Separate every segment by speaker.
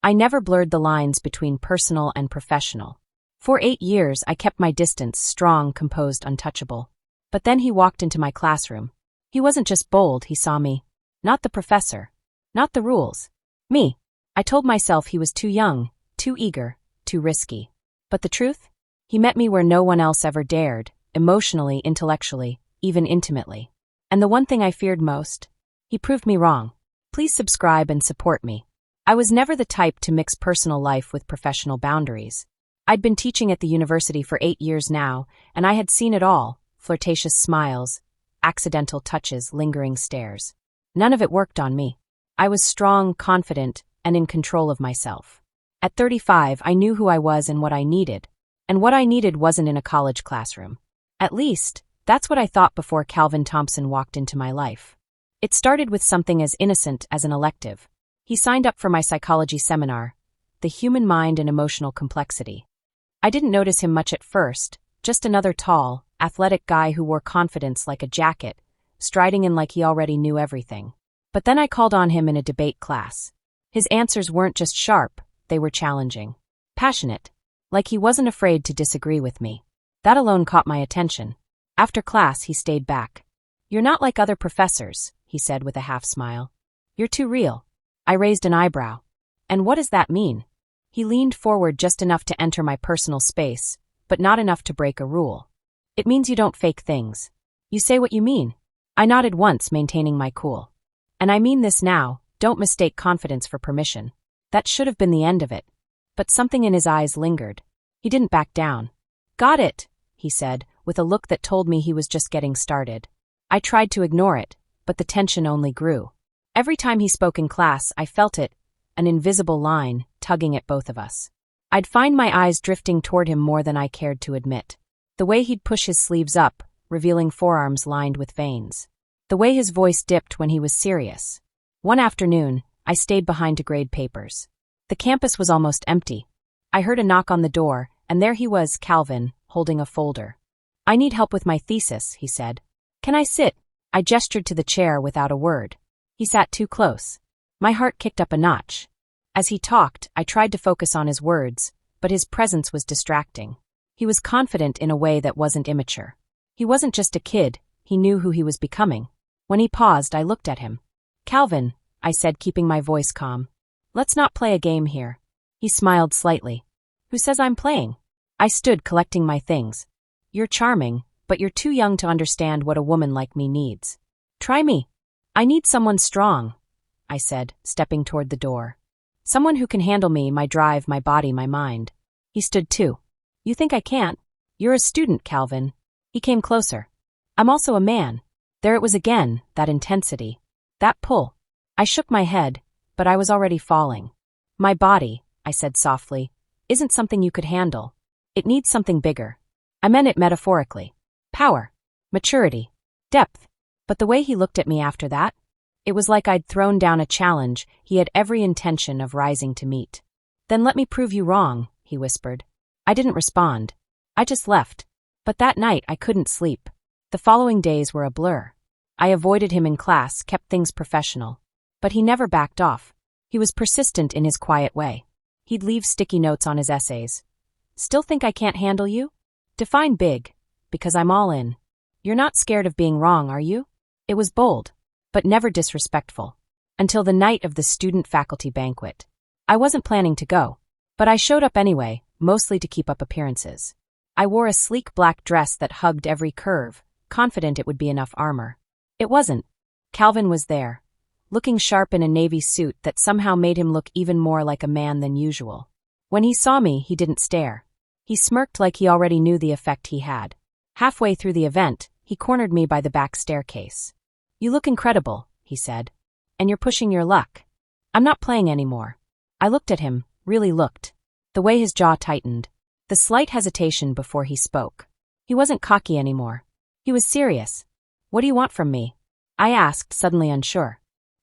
Speaker 1: I never blurred the lines between personal and professional. For 8 years, I kept my distance, strong, composed, untouchable. But then he walked into my classroom. He wasn't just bold, he saw me. Not the professor. Not the rules. Me. I told myself he was too young, too eager, too risky. But the truth? He met me where no one else ever dared, emotionally, intellectually, even intimately. And the one thing I feared most? He proved me wrong. Please subscribe and support me. I was never the type to mix personal life with professional boundaries. I'd been teaching at the university for 8 years now, and I had seen it all: flirtatious smiles, accidental touches, lingering stares. None of it worked on me. I was strong, confident, and in control of myself. At 35, I knew who I was and what I needed. And what I needed wasn't in a college classroom. At least, that's what I thought before Calvin Thompson walked into my life. It started with something as innocent as an elective. He signed up for my psychology seminar, The Human Mind and Emotional Complexity. I didn't notice him much at first, just another tall, athletic guy who wore confidence like a jacket, striding in like he already knew everything. But then I called on him in a debate class. His answers weren't just sharp, they were challenging. Passionate. Like he wasn't afraid to disagree with me. That alone caught my attention. After class, he stayed back. "You're not like other professors," he said with a half smile. "You're too real." I raised an eyebrow. "And what does that mean?" He leaned forward just enough to enter my personal space, but not enough to break a rule. "It means you don't fake things. You say what you mean." I nodded once, maintaining my cool. "And I mean this now, don't mistake confidence for permission." That should have been the end of it. But something in his eyes lingered. He didn't back down. "Got it," he said, with a look that told me he was just getting started. I tried to ignore it, but the tension only grew. Every time he spoke in class, I felt it, an invisible line, tugging at both of us. I'd find my eyes drifting toward him more than I cared to admit. The way he'd push his sleeves up, revealing forearms lined with veins. The way his voice dipped when he was serious. One afternoon, I stayed behind to grade papers. The campus was almost empty. I heard a knock on the door, and there he was, Calvin, holding a folder. "I need help with my thesis," he said. "Can I sit?" I gestured to the chair without a word. He sat too close. My heart kicked up a notch. As he talked, I tried to focus on his words, but his presence was distracting. He was confident in a way that wasn't immature. He wasn't just a kid, he knew who he was becoming. When he paused, I looked at him. "Calvin," I said, keeping my voice calm. "Let's not play a game here." He smiled slightly. "Who says I'm playing?" I stood, collecting my things. "You're charming, but you're too young to understand what a woman like me needs. Try me." "I need someone strong," I said, stepping toward the door. "Someone who can handle me, my drive, my body, my mind." He stood too. "You think I can't? You're a student, Calvin." He came closer. "I'm also a man." There it was again, that intensity. That pull. I shook my head, but I was already falling. "My body," I said softly, "isn't something you could handle. It needs something bigger." I meant it metaphorically. Power. Maturity. Depth. But the way he looked at me after that, it was like I'd thrown down a challenge he had every intention of rising to meet. "Then let me prove you wrong," he whispered. I didn't respond. I just left. But that night I couldn't sleep. The following days were a blur. I avoided him in class, kept things professional. But he never backed off. He was persistent in his quiet way. He'd leave sticky notes on his essays. "Still think I can't handle you?" Define big, because I'm all in. "You're not scared of being wrong, are you?" It was bold, but never disrespectful. Until the night of the student-faculty banquet. I wasn't planning to go, but I showed up anyway, mostly to keep up appearances. I wore a sleek black dress that hugged every curve, confident it would be enough armor. It wasn't. Calvin was there, looking sharp in a navy suit that somehow made him look even more like a man than usual. When he saw me, he didn't stare. He smirked like he already knew the effect he had. Halfway through the event, he cornered me by the back staircase. "You look incredible," he said. "And you're pushing your luck." "I'm not playing anymore." I looked at him, really looked. The way his jaw tightened. The slight hesitation before he spoke. He wasn't cocky anymore. He was serious. "What do you want from me?" I asked, suddenly unsure.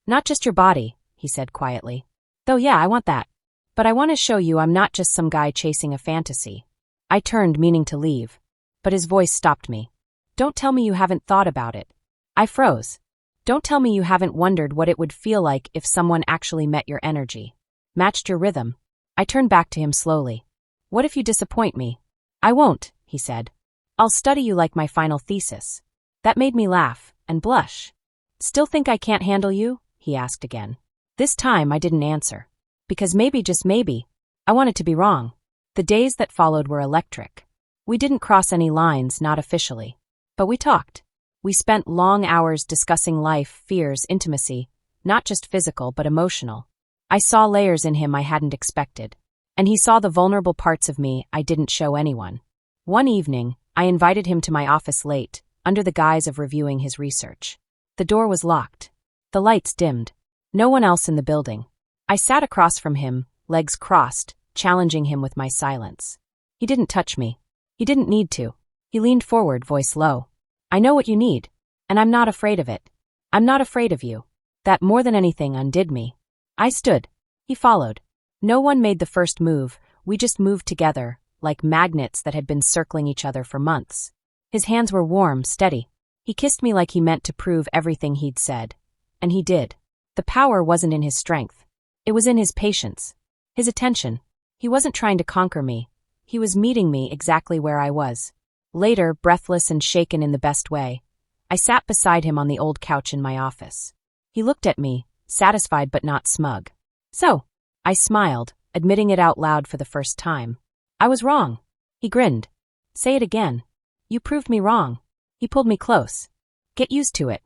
Speaker 1: "Not just your body," he said quietly. "Though yeah, I want that. But I want to show you I'm not just some guy chasing a fantasy." I turned, meaning to leave. But his voice stopped me. "Don't tell me you haven't thought about it." I froze. "Don't tell me you haven't wondered what it would feel like if someone actually met your energy." matched your rhythm. I turned back to him slowly. What if you disappoint me? I won't, he said. I'll study you like my final thesis. That made me laugh and blush. Still think I can't handle you? He asked again. This time I didn't answer. Because maybe, just maybe, I wanted to be wrong. The days that followed were electric. We didn't cross any lines, not officially. But we talked. We spent long hours discussing life, fears, intimacy, not just physical but emotional. I saw layers in him I hadn't expected. And he saw the vulnerable parts of me I didn't show anyone. One evening, I invited him to my office late, under the guise of reviewing his research. The door was locked. The lights dimmed. No one else in the building. I sat across from him, legs crossed, challenging him with my silence. He didn't touch me. He didn't need to. He leaned forward, voice low. I know what you need, and I'm not afraid of it. I'm not afraid of you. That more than anything undid me. I stood. He followed. No one made the first move, we just moved together, like magnets that had been circling each other for months. His hands were warm, steady. He kissed me like he meant to prove everything he'd said. And he did. The power wasn't in his strength. It was in his patience. His attention. He wasn't trying to conquer me. He was meeting me exactly where I was. Later, breathless and shaken in the best way, I sat beside him on the old couch in my office. He looked at me, satisfied but not smug. So, I smiled, admitting it out loud for the first time. I was wrong. He grinned. Say it again. You proved me wrong. He pulled me close. Get used to it.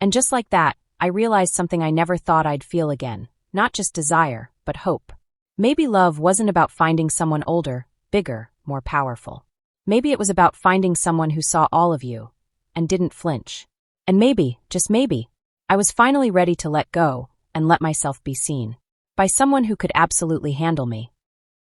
Speaker 1: And just like that, I realized something I never thought I'd feel again. Not just desire, but hope. Maybe love wasn't about finding someone older, bigger, more powerful. Maybe it was about finding someone who saw all of you and didn't flinch. And maybe, just maybe, I was finally ready to let go and let myself be seen by someone who could absolutely handle me.